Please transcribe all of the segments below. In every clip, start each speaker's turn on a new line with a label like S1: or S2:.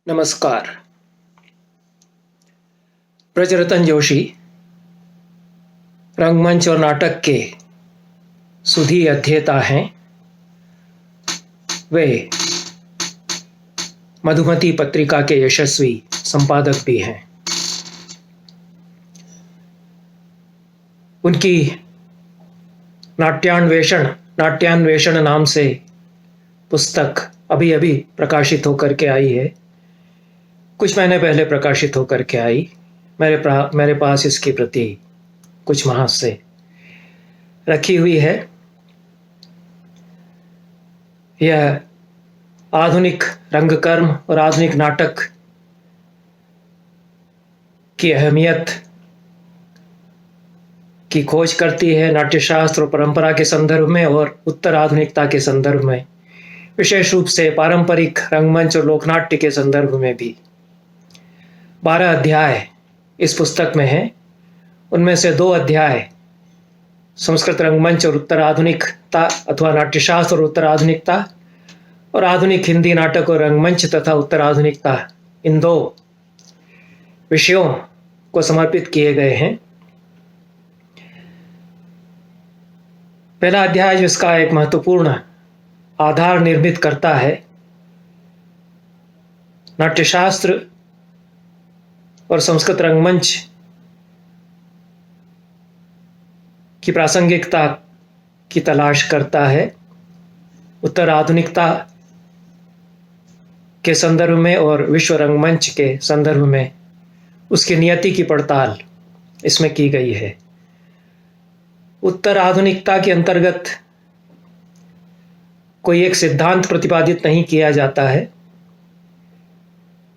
S1: नमस्कार। ब्रजरतन जोशी रंगमंच और नाटक के सुधी अध्येता हैं। वे मधुमती पत्रिका के यशस्वी संपादक भी हैं। उनकी नाट्यान्वेषण नाम से पुस्तक अभी अभी प्रकाशित होकर के आई है। कुछ महीने पहले प्रकाशित होकर के आई। मेरे पास इसकी प्रति कुछ माह से रखी हुई है। यह आधुनिक रंगकर्म और आधुनिक नाटक की अहमियत की खोज करती है, नाट्यशास्त्र और परंपरा के संदर्भ में और उत्तर आधुनिकता के संदर्भ में, विशेष रूप से पारंपरिक रंगमंच और लोकनाट्य के संदर्भ में भी। 12 अध्याय इस पुस्तक में हैं। उनमें से 2 अध्याय संस्कृत रंगमंच और उत्तर आधुनिकता अथवा नाट्यशास्त्र और उत्तर आधुनिकता, और आधुनिक हिंदी नाटक और रंगमंच तथा उत्तर आधुनिकता, इन 2 विषयों को समर्पित किए गए हैं। पहला अध्याय जिसका एक महत्वपूर्ण आधार निर्मित करता है, नाट्यशास्त्र और संस्कृत रंगमंच की प्रासंगिकता की तलाश करता है, उत्तर आधुनिकता के संदर्भ में और विश्व रंगमंच के संदर्भ में उसकी नियति की पड़ताल इसमें की गई है। उत्तर आधुनिकता के अंतर्गत कोई एक सिद्धांत प्रतिपादित नहीं किया जाता है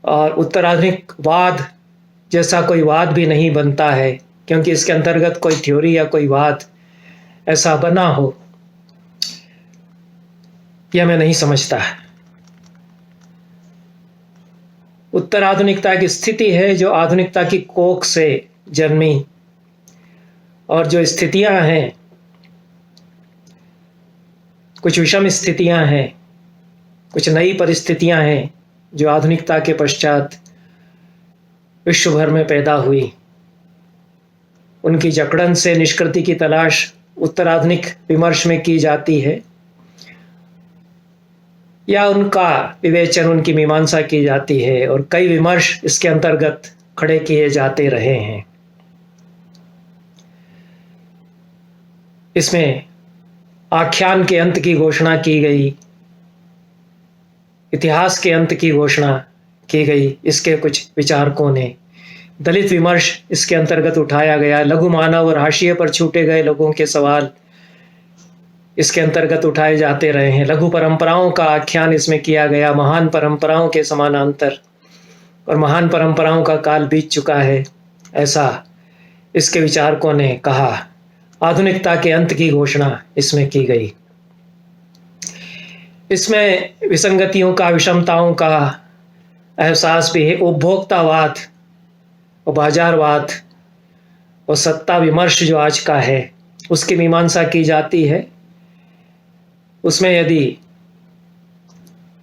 S1: और उत्तर आधुनिक वाद जैसा कोई वाद भी नहीं बनता है, क्योंकि इसके अंतर्गत कोई थ्योरी या कोई वाद ऐसा बना हो, यह मैं नहीं समझता। उत्तर आधुनिकता की स्थिति है जो आधुनिकता की कोख से जन्मी, और जो स्थितियां हैं, कुछ विषम स्थितियां हैं, कुछ नई परिस्थितियां हैं जो आधुनिकता के पश्चात विश्व भर में पैदा हुई। उनकी जकड़न से निष्कृति की तलाश उत्तर आधुनिक विमर्श में की जाती है, या उनका विवेचन, उनकी मीमांसा की जाती है, और कई विमर्श इसके अंतर्गत खड़े किए जाते रहे हैं। इसमें आख्यान के अंत की घोषणा की गई, इतिहास के अंत की घोषणा की गई, इसके कुछ विचारकों ने। दलित विमर्श इसके अंतर्गत उठाया गया, लघु मानव और हाशिए पर छूटे गए लोगों के सवाल इसके अंतर्गत उठाए जाते रहे हैं। लघु परंपराओं का आख्यान इसमें किया गया, महान परंपराओं के समानांतर, और महान परंपराओं का काल बीत चुका है, ऐसा इसके विचारकों ने कहा। आधुनिकता के अंत की घोषणा इसमें की गई। इसमें विसंगतियों का, विषमताओं का एहसास भी है। उपभोक्तावाद और बाजारवाद और सत्ता विमर्श जो आज का है, उसकी मीमांसा की जाती है। उसमें यदि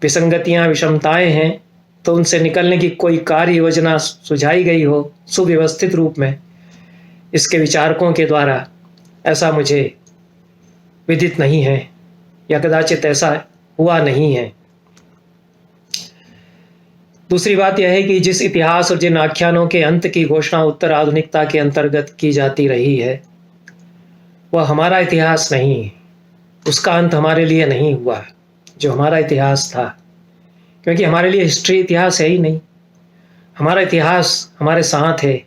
S1: विसंगतियां, विषमताएं हैं, तो उनसे निकलने की कोई कार्य योजना सुझाई गई हो सुव्यवस्थित रूप में इसके विचारकों के द्वारा, ऐसा मुझे विदित नहीं है, या कदाचित ऐसा हुआ नहीं है। दूसरी बात यह है कि जिस इतिहास और जिन आख्यानों के अंत की घोषणा उत्तर आधुनिकता के अंतर्गत की जाती रही है, वह हमारा इतिहास नहीं, उसका अंत हमारे लिए नहीं हुआ जो हमारा इतिहास था, क्योंकि हमारे लिए हिस्ट्री इतिहास है ही नहीं। हमारा इतिहास हमारे साथ है,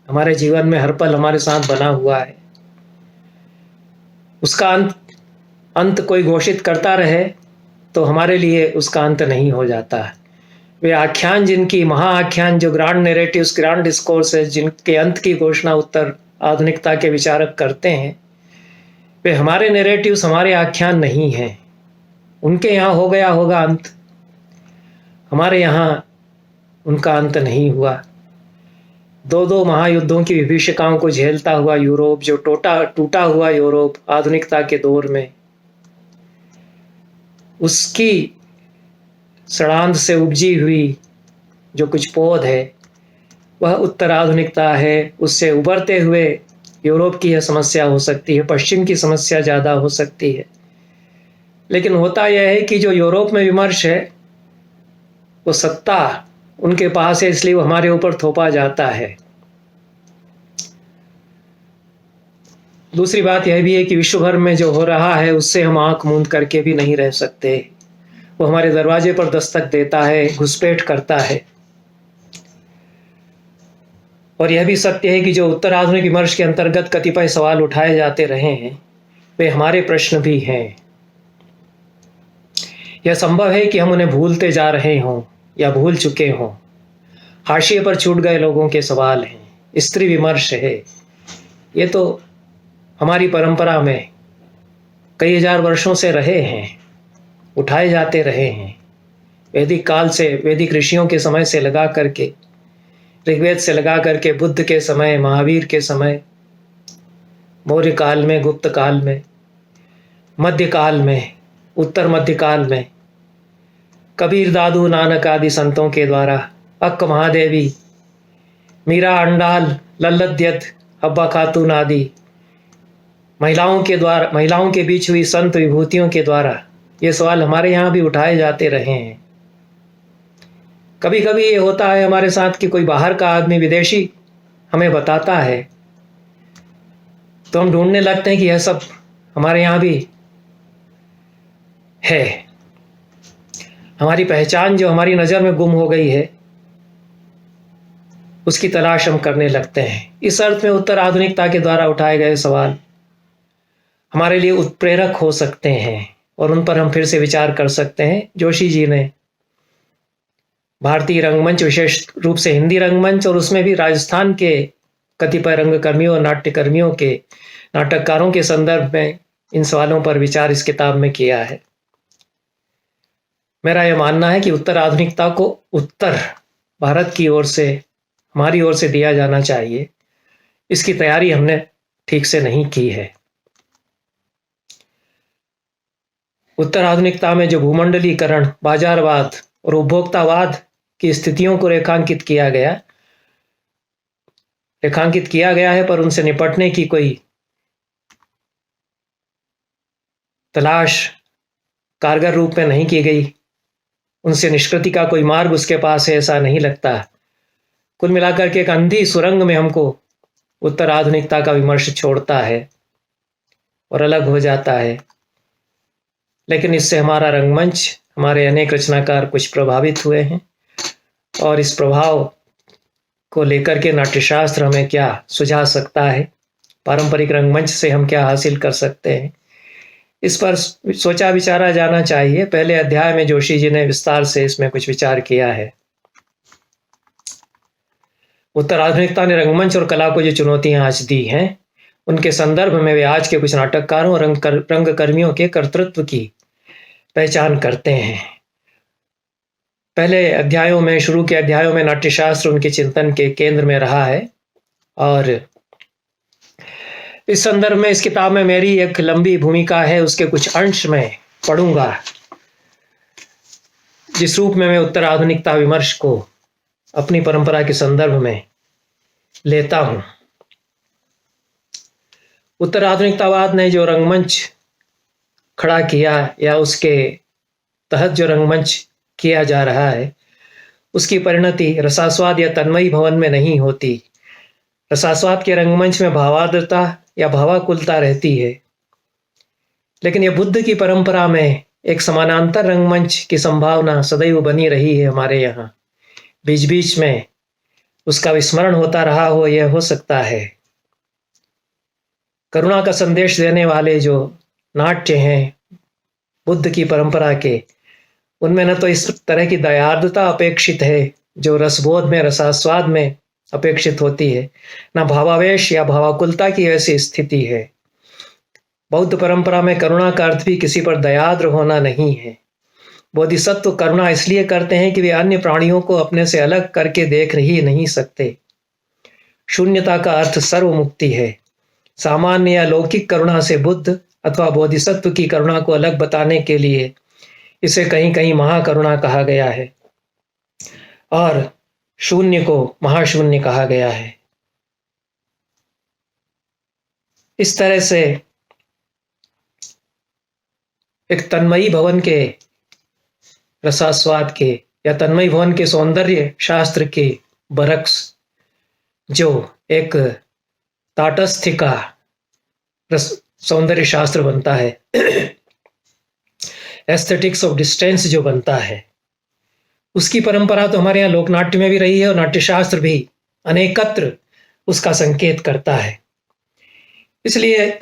S1: हमारे जीवन में हर पल हमारे साथ बना हुआ है। उसका अंत कोई घोषित करता रहे तो हमारे लिए उसका अंत नहीं हो जाता। वे आख्यान, जिनकी महाआख्यान, जो ग्रांड नैरेटिव्स, ग्रांड डिस्कोर्स है, जिनके अंत की घोषणा उत्तर आधुनिकता के विचारक करते हैं, वे हमारे नैरेटिव्स, हमारे आख्यान नहीं हैं। उनके यहाँ हो गया होगा अंत, हमारे यहाँ उनका अंत नहीं हुआ। 2 महायुद्धों की विभीषिकाओं को झेलता हुआ यूरोप, जो टूटा हुआ यूरोप आधुनिकता के दौर में, उसकी सड़ांध से उपजी हुई जो कुछ पोध है वह उत्तर आधुनिकता है। उससे उभरते हुए यूरोप की यह समस्या हो सकती है, पश्चिम की समस्या ज़्यादा हो सकती है। लेकिन होता यह है कि जो यूरोप में विमर्श है वो सत्ता उनके पास है, इसलिए वो हमारे ऊपर थोपा जाता है। दूसरी बात यह भी है कि विश्व भर में जो हो रहा है उससे हम आंख मूंद करके भी नहीं रह सकते। वो हमारे दरवाजे पर दस्तक देता है, घुसपैठ करता है। और यह भी सत्य है कि जो उत्तर आधुनिक विमर्श के अंतर्गत कतिपय सवाल उठाए जाते रहे हैं वे हमारे प्रश्न भी हैं। यह संभव है कि हम उन्हें भूलते जा रहे हों या भूल चुके हों। हाशिए पर छूट गए लोगों के सवाल हैं, स्त्री विमर्श है। ये तो हमारी परंपरा में कई हजार वर्षों से रहे हैं, उठाए जाते रहे हैं। वैदिक काल से, वैदिक ऋषियों के समय से लगा करके, ऋग्वेद से लगा करके बुद्ध के समय, महावीर के समय, मौर्य काल में, गुप्त काल में, मध्य काल में, उत्तर मध्य काल में, कबीर, दादू, नानक आदि संतों के द्वारा, अक्क महादेवी, मीरा, अंडाल, लल्लद्यत, हब्बा खातून आदि महिलाओं के द्वारा, महिलाओं के बीच हुई संत विभूतियों के द्वारा ये सवाल हमारे यहाँ भी उठाए जाते रहे हैं। कभी कभी ये होता है हमारे साथ कि कोई बाहर का आदमी, विदेशी हमें बताता है तो हम ढूंढने लगते हैं कि यह सब हमारे यहाँ भी है। हमारी पहचान जो हमारी नज़र में गुम हो गई है उसकी तलाश हम करने लगते हैं। इस अर्थ में उत्तर आधुनिकता के द्वारा उठाए गए सवाल हमारे लिए उत्प्रेरक हो सकते हैं और उन पर हम फिर से विचार कर सकते हैं। जोशी जी ने भारतीय रंगमंच, विशेष रूप से हिंदी रंगमंच और उसमें भी राजस्थान के कतिपय रंगकर्मियों और नाट्यकर्मियों के, नाटककारों के संदर्भ में इन सवालों पर विचार इस किताब में किया है। मेरा यह मानना है कि उत्तर आधुनिकता को उत्तर भारत की ओर से, हमारी ओर से दिया जाना चाहिए। इसकी तैयारी हमने ठीक से नहीं की है। उत्तर आधुनिकता में जो भूमंडलीकरण, बाजारवाद और उपभोक्तावाद की स्थितियों को रेखांकित किया गया है, पर उनसे निपटने की कोई तलाश कारगर रूप में नहीं की गई। उनसे निष्कृति का कोई मार्ग उसके पास है, ऐसा नहीं लगता। कुल मिलाकर के एक अंधी सुरंग में हमको उत्तर आधुनिकता का विमर्श छोड़ता है और अलग हो जाता है। लेकिन इससे हमारा रंगमंच, हमारे अनेक रचनाकार कुछ प्रभावित हुए हैं और इस प्रभाव को लेकर के नाट्यशास्त्र हमें क्या सुझा सकता है, पारंपरिक रंगमंच से हम क्या हासिल कर सकते हैं, इस पर सोचा विचारा जाना चाहिए। पहले अध्याय में जोशी जी ने विस्तार से इसमें कुछ विचार किया है। उत्तर आधुनिकता ने रंगमंच और कला को जो चुनौतियां आज दी हैं उनके संदर्भ में वे आज के कुछ नाटककारों और रंगकर्मियों के कर्तृत्व की पहचान करते हैं। पहले अध्यायों में, शुरू के अध्यायों में नाट्यशास्त्र उनके चिंतन के केंद्र में रहा है और इस संदर्भ में इस किताब में मेरी एक लंबी भूमिका है। उसके कुछ अंश में पढ़ूंगा जिस रूप में मैं उत्तर आधुनिकता विमर्श को अपनी परंपरा के संदर्भ में लेता हूं। उत्तर आधुनिकतावाद ने जो रंगमंच खड़ा किया या उसके तहत जो रंगमंच किया जा रहा है उसकी परिणति रसास्वाद या तन्मयी भवन में नहीं होती। रसास्वाद के रंगमंच में भावार्द्रता या भावाकुलता रहती है, लेकिन यह बुद्ध की परंपरा में एक समानांतर रंगमंच की संभावना सदैव बनी रही है। हमारे यहाँ बीच बीच में उसका विस्मरण होता रहा हो, यह हो सकता है। करुणा का संदेश देने वाले जो नाट्य हैं बुद्ध की परंपरा के, उनमें न तो इस तरह की दयार्द्रता अपेक्षित है जो रसबोध में, रसास्वाद में अपेक्षित होती है, न भावावेश या भावाकुलता की ऐसी स्थिति है। बौद्ध परंपरा में करुणा का अर्थ भी किसी पर दयाद्र होना नहीं है। बोधिसत्व करुणा इसलिए करते हैं कि वे अन्य प्राणियों को अपने से अलग करके देख ही नहीं सकते। शून्यता का अर्थ सर्वमुक्ति है। सामान्य या लौकिक करुणा से बुद्ध अथवा बोधिसत्व की करुणा को अलग बताने के लिए इसे कहीं कहीं महाकरुणा कहा गया है। और शून्य को महाशून्य कहा गया है। इस तरह से एक तन्मयी भवन के रसास्वाद के या तन्मयी भवन के सौंदर्य शास्त्र के बरक्स जो एक ताटस्थ्य का सौंदर्य शास्त्र बनता है, एस्थेटिक्स ऑफ डिस्टेंस जो बनता है, उसकी परंपरा तो हमारे यहाँ लोकनाट्य में भी रही है और नाट्यशास्त्र भी अनेकत्र उसका संकेत करता है। इसलिए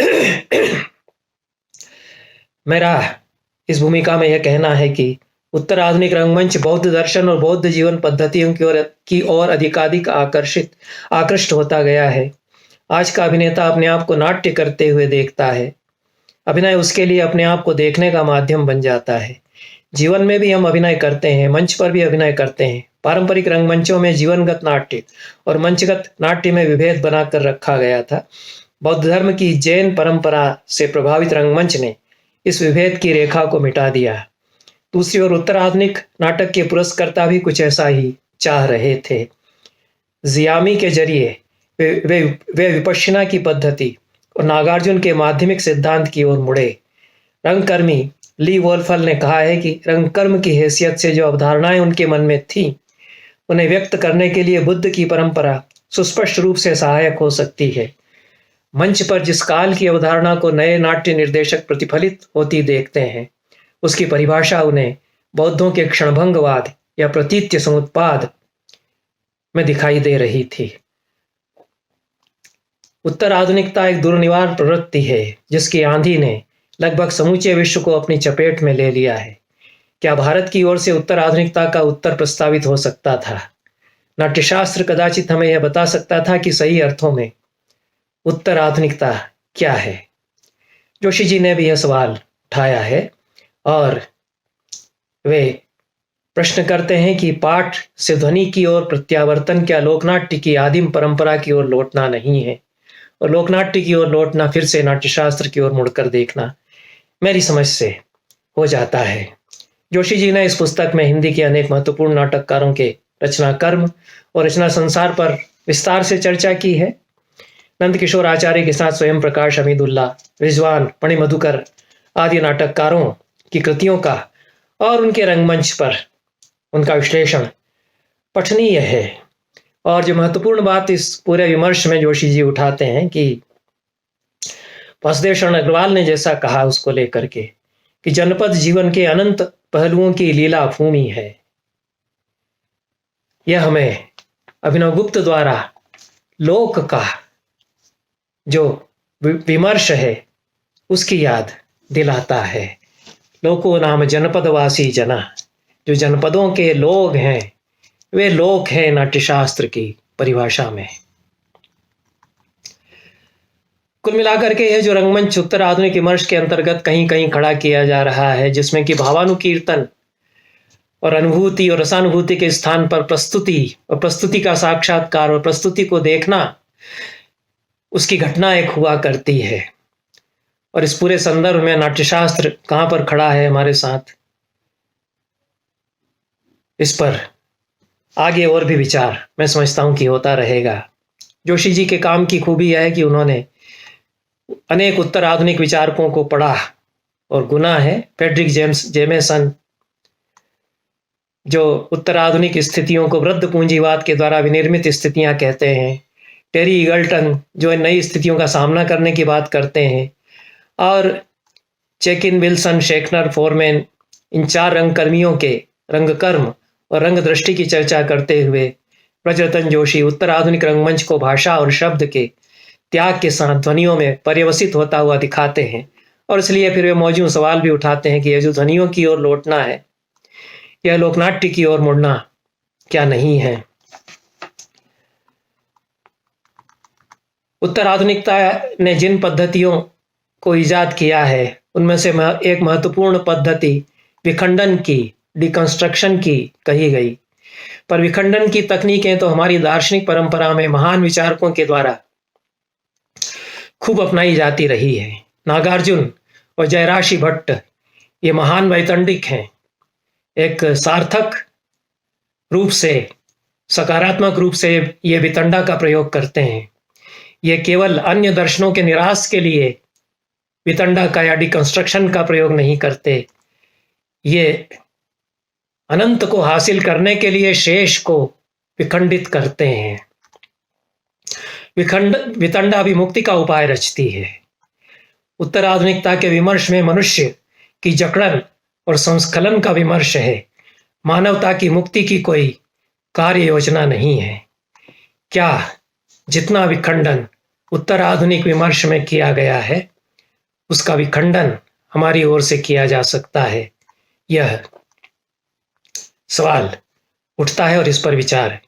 S1: मेरा इस भूमिका में यह कहना है कि उत्तर आधुनिक रंगमंच बौद्ध दर्शन और बौद्ध जीवन पद्धतियों की ओर अधिकाधिक आकृष्ट होता गया है। आज का अभिनेता अपने आप को नाट्य करते हुए देखता है। अभिनय उसके लिए अपने आप को देखने का माध्यम बन जाता है। जीवन में भी हम अभिनय करते हैं, मंच पर भी अभिनय करते हैं। पारंपरिक रंगमंचों में जीवनगत नाट्य और मंचगत नाट्य में विभेद बनाकर रखा गया था। बौद्ध धर्म की जैन परंपरा से प्रभावित रंगमंच ने इस विभेद की रेखा को मिटा दिया। दूसरी ओर उत्तर आधुनिक नाटक के पुरस्कर्ता भी कुछ ऐसा ही चाह रहे थे। जियामी के जरिए वे विपश्यना की पद्धति और नागार्जुन के माध्यमिक सिद्धांत की ओर मुड़े। रंगकर्मी ली वोल्फल ने कहा है कि रंगकर्म की हैसियत से जो अवधारणाएं उनके मन में थीं, उन्हें व्यक्त करने के लिए बुद्ध की परंपरा सुस्पष्ट रूप से सहायक हो सकती है। मंच पर जिस काल की अवधारणा को नए नाट्य निर्देशक प्रतिफलित होती देखते हैं, उसकी परिभाषा उन्हें बौद्धों के क्षणभंगवाद या प्रतीत्य समुत्पाद में दिखाई दे रही थी। उत्तर आधुनिकता एक दुर्निवार प्रवृत्ति है जिसकी आंधी ने लगभग समूचे विश्व को अपनी चपेट में ले लिया है। क्या भारत की ओर से उत्तर आधुनिकता का उत्तर प्रस्तावित हो सकता था? नाट्यशास्त्र कदाचित हमें यह बता सकता था कि सही अर्थों में उत्तर आधुनिकता क्या है। जोशी जी ने भी यह सवाल उठाया है और वे प्रश्न करते हैं कि पाठ से ध्वनि की ओर प्रत्यावर्तन क्या लोकनाट्य की आदिम परंपरा की ओर लौटना नहीं है? और लोकनाट्य की ओर लौटना फिर से नाट्यशास्त्र की ओर मुड़कर देखना मेरी समझ से हो जाता है। जोशी जी ने इस पुस्तक में हिंदी के अनेक महत्वपूर्ण नाटककारों के रचना कर्म और रचना संसार पर विस्तार से चर्चा की है। नंद किशोर आचार्य के साथ स्वयं प्रकाश हमीदुल्ला, रिजवान, मणि मधुकर आदि नाटककारों की कृतियों का और उनके रंगमंच पर उनका विश्लेषण पठनीय है। और जो महत्वपूर्ण बात इस पूरे विमर्श में जोशी जी उठाते हैं कि वासुदेव शरण अग्रवाल ने जैसा कहा उसको लेकर के कि जनपद जीवन के अनंत पहलुओं की लीला भूमि है। यह हमें अभिनव गुप्त द्वारा लोक का जो विमर्श है उसकी याद दिलाता है। लोको नाम जनपदवासी जना, जो जनपदों के लोग हैं वे लोक हैं नाट्यशास्त्र की परिभाषा में। कुल मिलाकर के यह जो रंगमंच उत्तर आधुनिक विमर्श के अंतर्गत कहीं कहीं खड़ा किया जा रहा है, जिसमें कि भावानुकीर्तन और अनुभूति और रसानुभूति के स्थान पर प्रस्तुति और प्रस्तुति का साक्षात्कार और प्रस्तुति को देखना, उसकी घटना एक हुआ करती है। और इस पूरे संदर्भ में नाट्यशास्त्र कहाँ पर खड़ा है हमारे साथ, इस पर आगे और भी विचार मैं समझता हूं कि होता रहेगा। जोशी जी के काम की खूबी यह है कि उन्होंने अनेक उत्तर आधुनिक विचारकों को पढ़ा और गुना है। फ्रेडरिक जेमेसन जो उत्तर आधुनिक स्थितियों को वृद्ध पूंजीवाद के द्वारा विनिर्मित स्थितियां कहते हैं, टेरी ईगल्टन जो इन नई स्थितियों का सामना करने की बात करते हैं, और चेकिन, विल्सन, शेखनर, फोरमैन, इन चार रंगकर्मियों के रंगकर्म और रंग दृष्टि की चर्चा करते हुए ब्रजरतन जोशी उत्तर आधुनिक रंगमंच को भाषा और शब्द के त्याग के साथ ध्वनियों में पर्यवसित होता हुआ दिखाते हैं। और इसलिए फिर वे मौजूद सवाल भी उठाते हैं कि यह जो ध्वनियों की ओर लौटना है, यह लोकनाट्य की ओर मुड़ना क्या नहीं है? उत्तर आधुनिकता ने जिन पद्धतियों को ईजाद किया है उनमें से एक महत्वपूर्ण पद्धति विखंडन की, डिकंस्ट्रक्शन की कही गई। पर विखंडन की तकनीकें तो हमारी दार्शनिक परंपरा में महान विचारकों के द्वारा खूब अपनाई जाती रही है। नागार्जुन और जयराशि भट्ट ये महान वैतंडिक हैं। एक सार्थक रूप से सकारात्मक रूप से ये वितंडा का प्रयोग करते हैं। ये केवल अन्य दर्शनों के निराश के लिए वितंडा का या डिकंस्ट्रक्शन का प्रयोग नहीं करते। ये अनंत को हासिल करने के लिए शेष को विखंडित करते हैं। वितंडा विमुक्ति का उपाय रचती है। उत्तराधुनिकता के विमर्श में मनुष्य की जकड़न और संस्खलन का विमर्श है। मानवता की मुक्ति की कोई कार्य योजना नहीं है। क्या जितना विखंडन उत्तराधुनिक विमर्श में किया गया है, उसका विखंडन हमारी ओर से किया जा सकता है? यह सवाल उठता है और इस पर विचार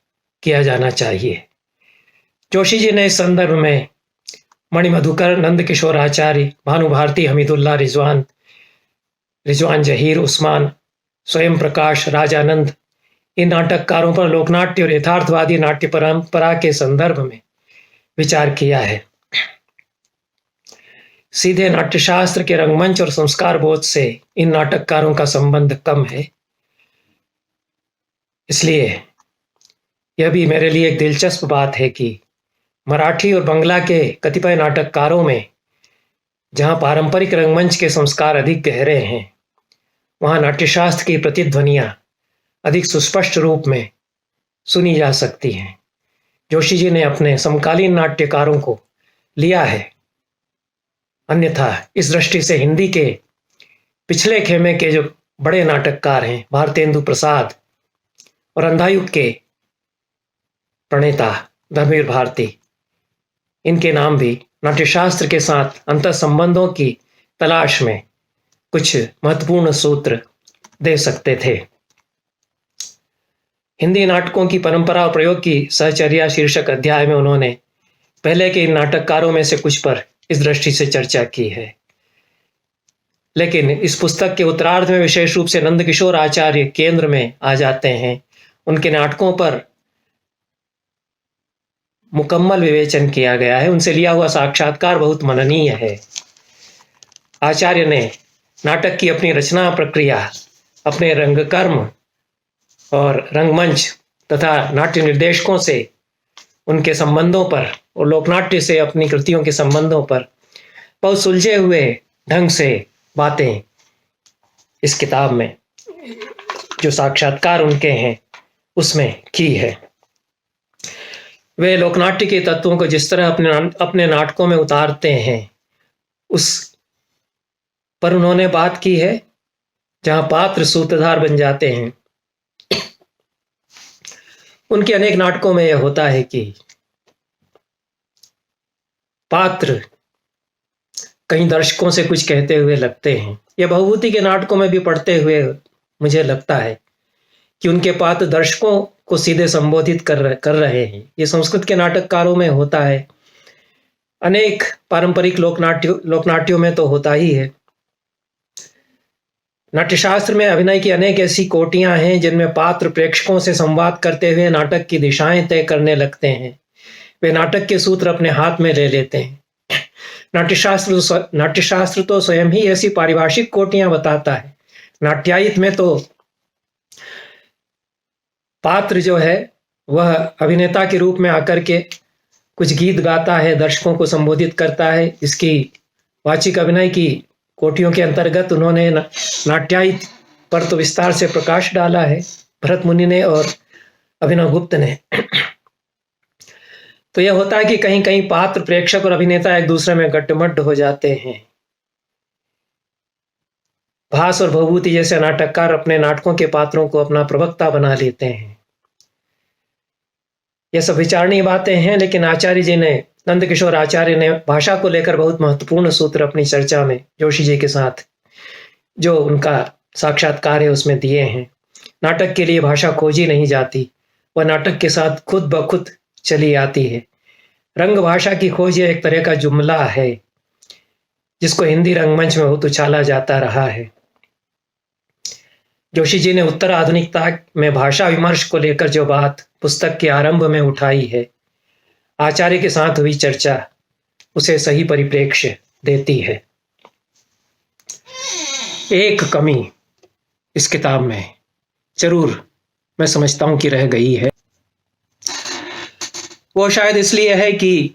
S1: किया जाना चाहिए। जोशी जी ने इस संदर्भ में मणिमधुकर, नंद किशोर आचार्य, भानु भारती, हमीदुल्लाह रिजवान जहीर, उस्मान, स्वयं प्रकाश, राजानंद, इन नाटककारों पर लोकनाट्य और यथार्थवादी नाट्य परंपरा के संदर्भ में विचार किया है। सीधे नाट्यशास्त्र के रंगमंच और संस्कार बोध से इन नाटककारों का संबंध कम है। इसलिए यह भी मेरे लिए एक दिलचस्प बात है कि मराठी और बंगला के कतिपय नाटककारों में जहां पारंपरिक रंगमंच के संस्कार अधिक गहरे हैं, वहां नाट्यशास्त्र की प्रतिध्वनियां अधिक सुस्पष्ट रूप में सुनी जा सकती हैं। जोशी जी ने अपने समकालीन नाट्यकारों को लिया है। अन्यथा इस दृष्टि से हिंदी के पिछले खेमे के जो बड़े नाटककार हैं, भारतेंदु प्रसाद और अंधायुग के प्रणेता धर्मवीर भारती, इनके नाम भी नाट्यशास्त्र के साथ अंतर संबंधों की तलाश में कुछ महत्वपूर्ण सूत्र दे सकते थे। हिंदी नाटकों की परंपरा और प्रयोग की सहचर्या शीर्षक अध्याय में उन्होंने पहले के इन नाटककारों में से कुछ पर इस दृष्टि से चर्चा की है। लेकिन इस पुस्तक के उत्तरार्ध में विशेष रूप से नंदकिशोर आचार्य केंद्र में आ जाते हैं। उनके नाटकों पर मुकम्मल विवेचन किया गया है। उनसे लिया हुआ साक्षात्कार बहुत मननीय है। आचार्य ने नाटक की अपनी रचना प्रक्रिया, अपने रंगकर्म और रंगमंच तथा नाट्य निर्देशकों से उनके संबंधों पर और लोकनाट्य से अपनी कृतियों के संबंधों पर बहुत सुलझे हुए ढंग से बातें इस किताब में, जो साक्षात्कार उनके हैं, उसमें की है। वे लोकनाट्य के तत्वों को जिस तरह अपने नाटकों में उतारते हैं, उस पर उन्होंने बात की है। जहां पात्र सूत्रधार बन जाते हैं, उनके अनेक नाटकों में यह होता है कि पात्र कई दर्शकों से कुछ कहते हुए लगते हैं। यह भवभूति के नाटकों में भी पढ़ते हुए मुझे लगता है कि उनके पात्र दर्शकों को सीधे संबोधित कर रहे हैं। ये संस्कृत के नाटककारों में होता है, अनेक पारंपरिक लोकनाट्यों में तो होता ही है। नाट्यशास्त्र में अभिनय की अनेक ऐसी कोटियां हैं जिनमें पात्र प्रेक्षकों से संवाद करते हुए नाटक की दिशाएं तय करने लगते हैं। वे नाटक के सूत्र अपने हाथ में ले लेते हैं। नाट्यशास्त्र तो स्वयं ही ऐसी पारिभाषिक कोटियां बताता है। नाट्यायित में तो पात्र जो है वह अभिनेता के रूप में आकर के कुछ गीत गाता है, दर्शकों को संबोधित करता है। इसकी वाचिक अभिनय की कोटियों के अंतर्गत उन्होंने नाट्यायित पर तो विस्तार से प्रकाश डाला है, भरत मुनि ने और अभिनव गुप्त ने। तो यह होता है कि कहीं कहीं पात्र, प्रेक्षक और अभिनेता एक दूसरे में गट्टमड्ड हो जाते हैं। भास और भवभूति जैसे नाटककार अपने नाटकों के पात्रों को अपना प्रवक्ता बना लेते हैं। यह सब विचारणीय बातें हैं, लेकिन आचार्य जी ने, नंदकिशोर आचार्य ने भाषा को लेकर बहुत महत्वपूर्ण सूत्र अपनी चर्चा में जोशी जी के साथ जो उनका साक्षात्कार है उसमें दिए हैं। नाटक के लिए भाषा खोजी नहीं जाती, वह नाटक के साथ खुद ब खुद चली आती है। रंग भाषा की खोज एक तरह का जुमला है जिसको हिंदी रंगमंच में बहुत उछाला जाता रहा है। जोशी जी ने उत्तर आधुनिकता में भाषा विमर्श को लेकर जो बात पुस्तक के आरंभ में उठाई है, आचार्य के साथ हुई चर्चा उसे सही परिप्रेक्ष्य देती है। एक कमी इस किताब में जरूर मैं समझता हूं कि रह गई है। वो शायद इसलिए है कि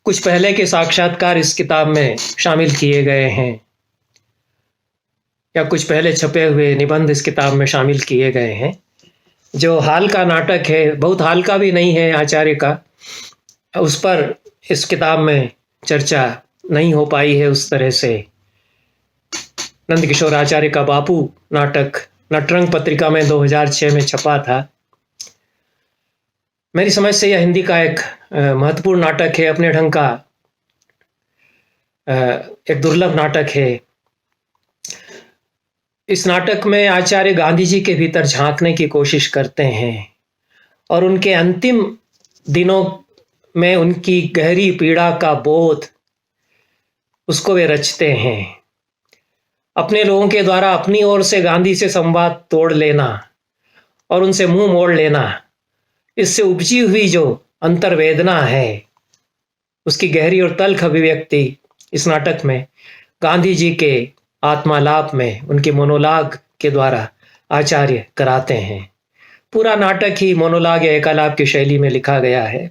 S1: कुछ पहले के साक्षात्कार इस किताब में शामिल किए गए हैं, या कुछ पहले छपे हुए निबंध इस किताब में शामिल किए गए हैं। जो हाल का नाटक है, बहुत हाल का भी नहीं है आचार्य का, उस पर इस किताब में चर्चा नहीं हो पाई है उस तरह से। नंदकिशोर आचार्य का बापू नाटक नटरंग पत्रिका में 2006 में छपा था। मेरी समझ से यह हिंदी का एक महत्वपूर्ण नाटक है, अपने ढंग का एक दुर्लभ नाटक है। इस नाटक में आचार्य गांधी जी के भीतर झांकने की कोशिश करते हैं और उनके अंतिम दिनों में उनकी गहरी पीड़ा का बोध, उसको वे रचते हैं। अपने लोगों के द्वारा अपनी ओर से गांधी से संवाद तोड़ लेना और उनसे मुंह मोड़ लेना, इससे उपजी हुई जो अंतर्वेदना है, उसकी गहरी और तल्ख अभिव्यक्ति इस नाटक में गांधी जी के आत्मालाप में उनके मोनोलॉग के द्वारा आचार्य कराते हैं। पूरा नाटक ही मोनोलॉग या एकालाप की शैली में लिखा गया है।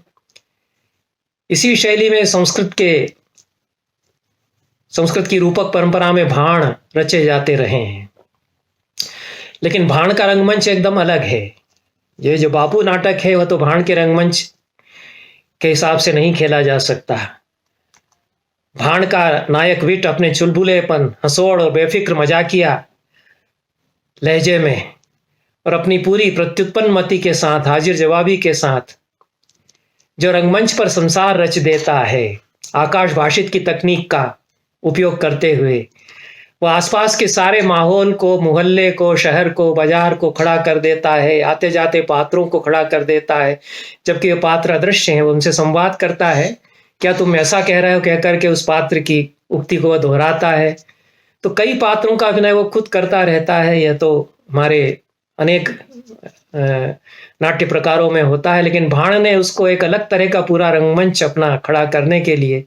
S1: इसी शैली में संस्कृत की रूपक परंपरा में भाण रचे जाते रहे हैं, लेकिन भाण का रंगमंच एकदम अलग है। ये जो बापू नाटक है वह तो भाण के रंगमंच के हिसाब से नहीं खेला जा सकता। भाण का नायक विट अपने चुलबुलेपन, हंसोड़ और बेफिक्र मजाकिया लहजे में और अपनी पूरी प्रत्युत्पन्न मति के साथ, हाजिर जवाबी के साथ जो रंगमंच पर संसार रच देता है, आकाश भाषित की तकनीक का उपयोग करते हुए वो आसपास के सारे माहौल को, मोहल्ले को, शहर को, बाजार को खड़ा कर देता है, आते जाते पात्रों को खड़ा कर देता है, जबकि वे पात्र अदृश्य हैं। वो उनसे संवाद करता है, क्या तुम ऐसा कह रहे हो, कह करके उस पात्र की उक्ति को वह दोहराता है। तो कई पात्रों का अभिनय वो खुद करता रहता है। यह तो हमारे अनेक नाट्य प्रकारों में होता है, लेकिन भाण ने उसको एक अलग तरह का पूरा रंगमंच अपना खड़ा करने के लिए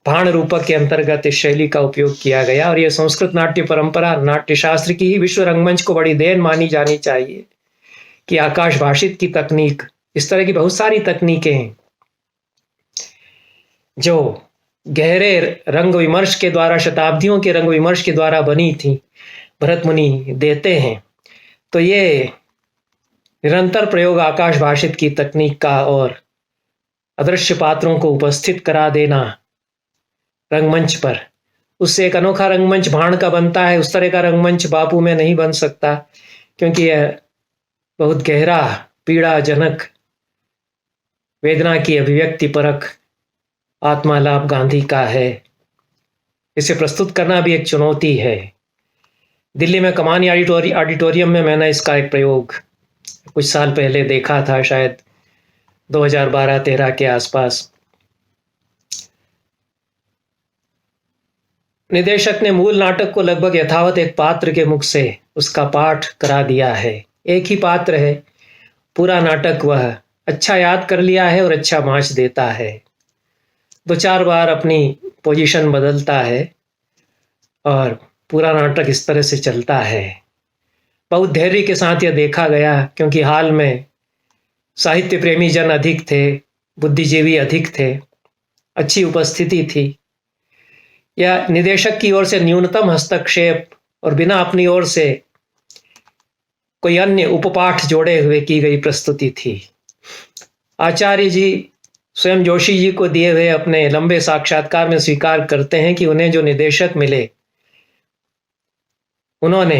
S1: भाण रूपक के अंतर्गत इस शैली का उपयोग किया गया। और यह संस्कृत नाट्य परंपरा, नाट्य शास्त्र की ही विश्व रंगमंच को बड़ी देन मानी जानी चाहिए कि आकाश भाषित की तकनीक, इस तरह की बहुत सारी तकनीकें हैं जो गहरे रंग विमर्श के द्वारा, शताब्दियों के रंग विमर्श के द्वारा बनी थी, भरत मुनि देते हैं। तो ये निरंतर प्रयोग आकाश भाषित की तकनीक का और अदृश्य पात्रों को उपस्थित करा देना रंगमंच पर, उससे एक अनोखा रंगमंच भाण का बनता है। उस तरह का रंगमंच बापू में नहीं बन सकता, क्योंकि यह बहुत गहरा, पीड़ाजनक, वेदना की अभिव्यक्ति परक आत्मालाप गांधी का है। इसे प्रस्तुत करना भी एक चुनौती है। दिल्ली में कमानी ऑडिटोरियम में मैंने इसका एक प्रयोग कुछ साल पहले देखा था, शायद 2012-13 के आसपास। निदेशक ने मूल नाटक को लगभग यथावत एक पात्र के मुख से उसका पाठ करा दिया है। एक ही पात्र है, पूरा नाटक वह अच्छा याद कर लिया है और अच्छा मांच देता है। 2-4 बार अपनी पोजीशन बदलता है और पूरा नाटक इस तरह से चलता है। बहुत धैर्य के साथ यह देखा गया, क्योंकि हाल में साहित्य प्रेमी जन अधिक थे, बुद्धिजीवी अधिक थे, अच्छी उपस्थिति थी। यह निदेशक की ओर से न्यूनतम हस्तक्षेप और बिना अपनी ओर से कोई अन्य उपपाठ जोड़े हुए की गई प्रस्तुति थी। आचार्य जी स्वयं जोशी जी को दिए हुए अपने लंबे साक्षात्कार में स्वीकार करते हैं कि उन्हें जो निदेशक मिले, उन्होंने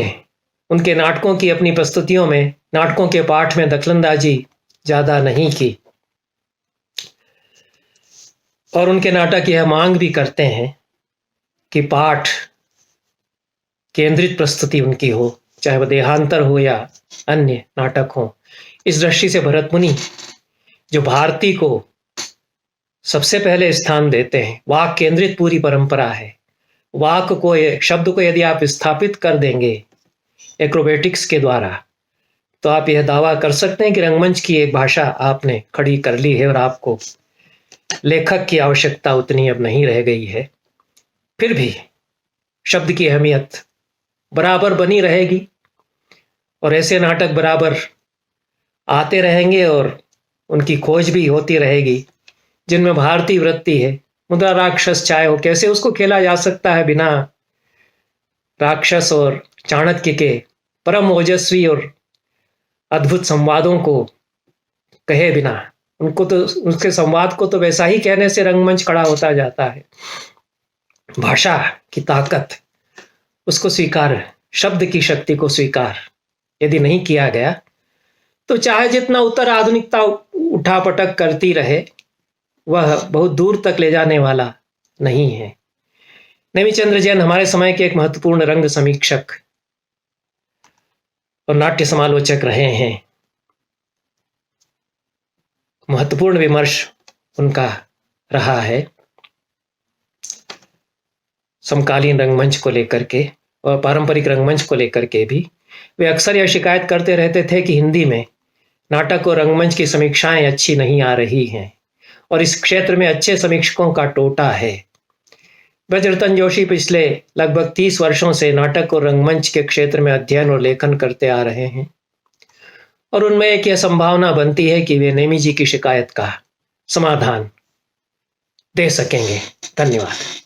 S1: उनके नाटकों की, अपनी प्रस्तुतियों में, नाटकों के पाठ में दखलंदाजी ज्यादा नहीं की। और उनके नाटक यह मांग भी करते हैं कि पाठ केंद्रित प्रस्तुति उनकी हो, चाहे वह देहांतर हो या अन्य नाटक हो। इस दृष्टि से भरत मुनि जो भारती को सबसे पहले स्थान देते हैं, वाक केंद्रित पूरी परंपरा है। वाक को, शब्द को यदि आप स्थापित कर देंगे एक्रोबेटिक्स के द्वारा, तो आप यह दावा कर सकते हैं कि रंगमंच की एक भाषा आपने खड़ी कर ली है और आपको लेखक की आवश्यकता उतनी अब नहीं रह गई है। फिर भी शब्द की अहमियत बराबर बनी रहेगी और ऐसे नाटक बराबर आते रहेंगे और उनकी खोज भी होती रहेगी, जिनमें भारतीय वृत्ति है। मुद्रा राक्षस चाहे हो, कैसे उसको खेला जा सकता है बिना राक्षस और चाणक्य के परम ओजस्वी और अद्भुत संवादों को कहे बिना। उनको तो, उसके संवाद को तो वैसा ही कहने से रंगमंच खड़ा होता जाता है। भाषा की ताकत, उसको स्वीकार, शब्द की शक्ति को स्वीकार यदि नहीं किया गया तो चाहे जितना उत्तर आधुनिकता उठापटक करती रहे, वह बहुत दूर तक ले जाने वाला नहीं है। नेमिचंद्र जैन हमारे समय के एक महत्वपूर्ण रंग समीक्षक और नाट्य समालोचक रहे हैं। महत्वपूर्ण विमर्श उनका रहा है समकालीन रंगमंच को लेकर के और पारंपरिक रंगमंच को लेकर के भी। वे अक्सर यह शिकायत करते रहते थे कि हिंदी में नाटक और रंगमंच की समीक्षाएं अच्छी नहीं आ रही हैं और इस क्षेत्र में अच्छे समीक्षकों का टोटा है। ब्रजरतन जोशी पिछले लगभग 30 वर्षों से नाटक और रंगमंच के क्षेत्र में अध्ययन और लेखन करते आ रहे हैं और उनमें एक यह संभावना बनती है कि वे नेमी जी की शिकायत का समाधान दे सकेंगे। धन्यवाद।